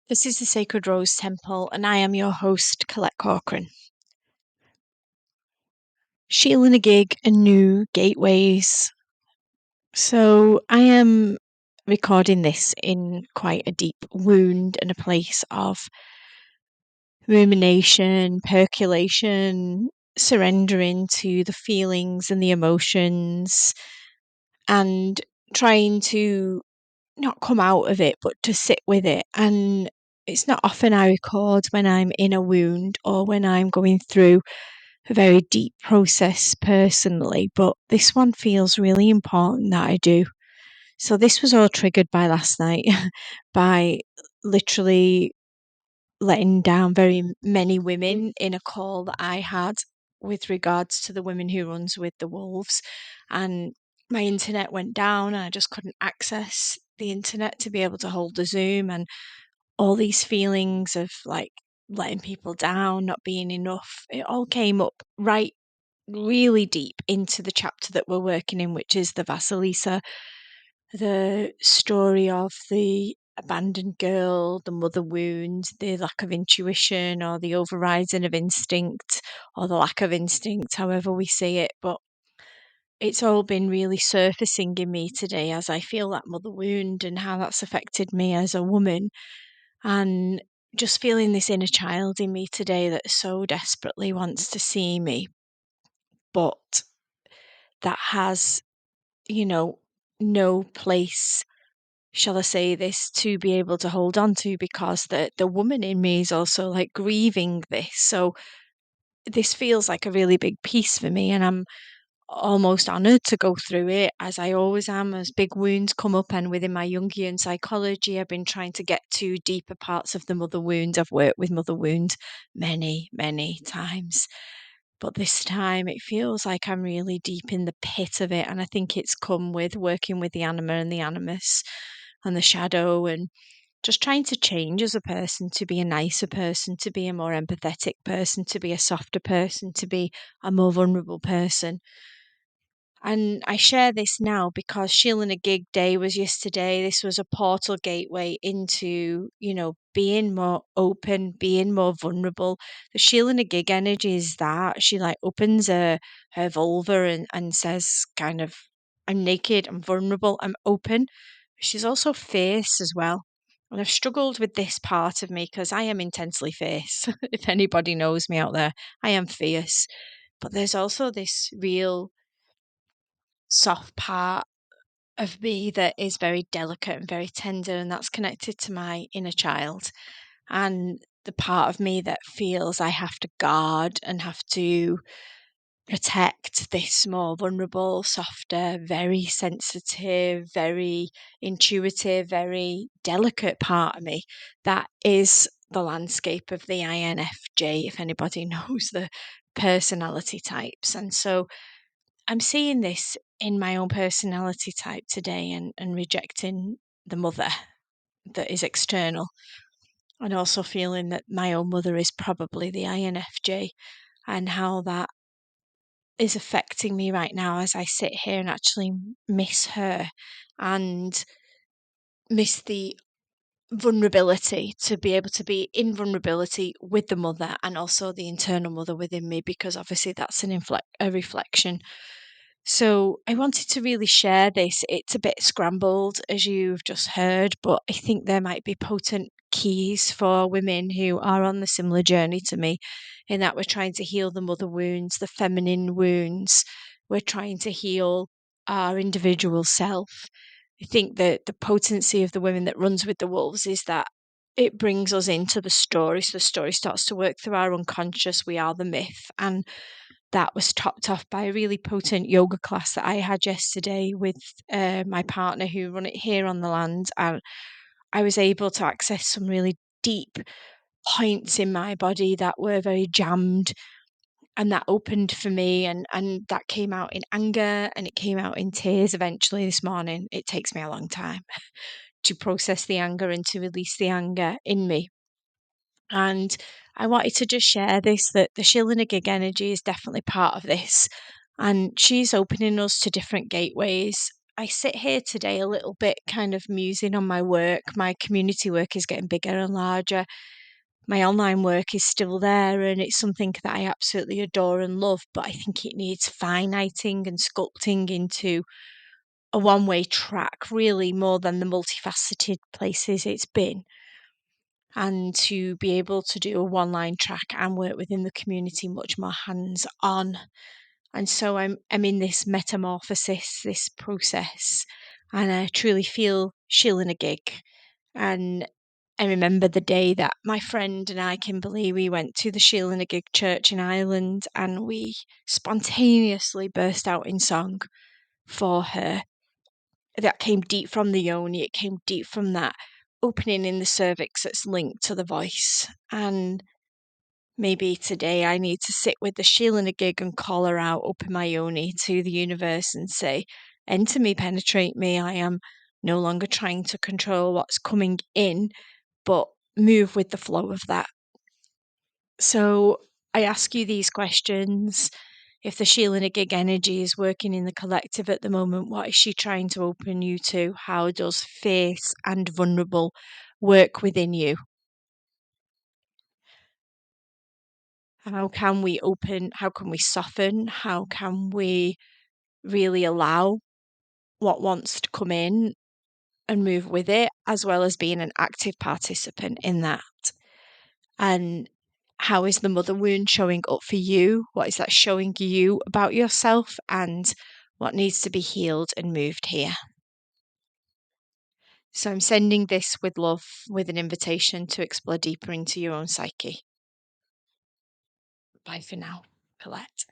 This is the Sacred Rose Temple, and I am your host, Colette Corcoran. Sheela Na Gig Gateways. So I am recording this in quite a deep wound and a place of rumination, percolation, surrendering to the feelings and the emotions, and trying to not come out of it, but to sit with it. And it's not often I record when I'm in a wound or when I'm going through a very deep process personally, but this one feels really important that I do. So, this was all triggered by last night, by literally letting down very many women in a call that I had with regards to the women who runs with the wolves. And my internet went down and I just couldn't access the internet to be able to hold the Zoom, and all these feelings of like letting people down, not being enough, it all came up right really deep into the chapter that we're working in, which is the Vasilisa, the story of the abandoned girl, the mother wound, the lack of intuition or the overriding of instinct or the lack of instinct, however we see it. But it's all been really surfacing in me today as I feel that mother wound and how that's affected me as a woman. And just feeling this inner child in me today that so desperately wants to see me, but that has, you know, no place, shall I say this, to be able to hold on to, because the woman in me is also like grieving this. So this feels like a really big piece for me, and I'm almost honoured to go through it, as I always am, as big wounds come up. And within my Jungian psychology, I've been trying to get to deeper parts of the mother wound. I've worked with mother wound many, many times. But this time it feels like I'm really deep in the pit of it. And I think it's come with working with the anima and the animus and the shadow, and just trying to change as a person, to be a nicer person, to be a more empathetic person, to be a softer person, to be a more vulnerable person. And I share this now because Sheela Na Gig Day was yesterday. This was a portal gateway into, being more open, being more vulnerable. The Sheela Na Gig energy is that she like opens her vulva and says kind of, I'm naked, I'm vulnerable, I'm open. She's also fierce as well. And I've struggled with this part of me because I am intensely fierce. If anybody knows me out there, I am fierce. But there's also this real soft part of me that is very delicate and very tender, and that's connected to my inner child, and the part of me that feels I have to guard and have to protect this more vulnerable, softer, very sensitive, very intuitive, very delicate part of me. That is the landscape of the INFJ, if anybody knows the personality types. And so I'm seeing this in my own personality type today, and rejecting the mother that is external, and also feeling that my own mother is probably the INFJ, and how that is affecting me right now as I sit here and actually miss her and miss the vulnerability to be able to be in vulnerability with the mother and also the internal mother within me, because obviously that's a reflection. So I wanted to really share this. It's a bit scrambled, as you've just heard, but I think there might be potent keys for women who are on the similar journey to me, in that we're trying to heal the mother wounds, the feminine wounds. We're trying to heal our individual self. I think that the potency of the women that runs with the wolves is that it brings us into the story. So the story starts to work through our unconscious. We are the myth. And that was topped off by a really potent yoga class that I had yesterday with my partner who run it here on the land. And I was able to access some really deep points in my body that were very jammed, and that opened for me, and that came out in anger, and it came out in tears eventually this morning. It takes me a long time to process the anger and to release the anger in me. And I wanted to just share this, that the Sheela Na Gig energy is definitely part of this. And she's opening us to different gateways. I sit here today a little bit kind of musing on my work. My community work is getting bigger and larger. My online work is still there, and it's something that I absolutely adore and love, but I think it needs finiting and sculpting into a one-way track, really, more than the multifaceted places it's been. And to be able to do a one-line track and work within the community much more hands-on. And so I'm in this metamorphosis, this process, and I truly feel Sheela Na Gig. And I remember the day that my friend and I, Kimberly, we went to the Sheela Na Gig church in Ireland, and we spontaneously burst out in song for her. That came deep from the yoni, it came deep from that opening in the cervix that's linked to the voice. And maybe today I need to sit with the Sheela Na Gig and call her out, open my yoni to the universe and say, enter me, penetrate me. I am no longer trying to control what's coming in, but move with the flow of that. So I ask you these questions. If the Sheela Na Gig energy is working in the collective at the moment, what is she trying to open you to? How does fierce and vulnerable work within you? How can we open? How can we soften? How can we really allow what wants to come in and move with it, as well as being an active participant in that? And how is the mother wound showing up for you? What is that showing you about yourself? And what needs to be healed and moved here? So I'm sending this with love, with an invitation to explore deeper into your own psyche. Bye for now, Colette.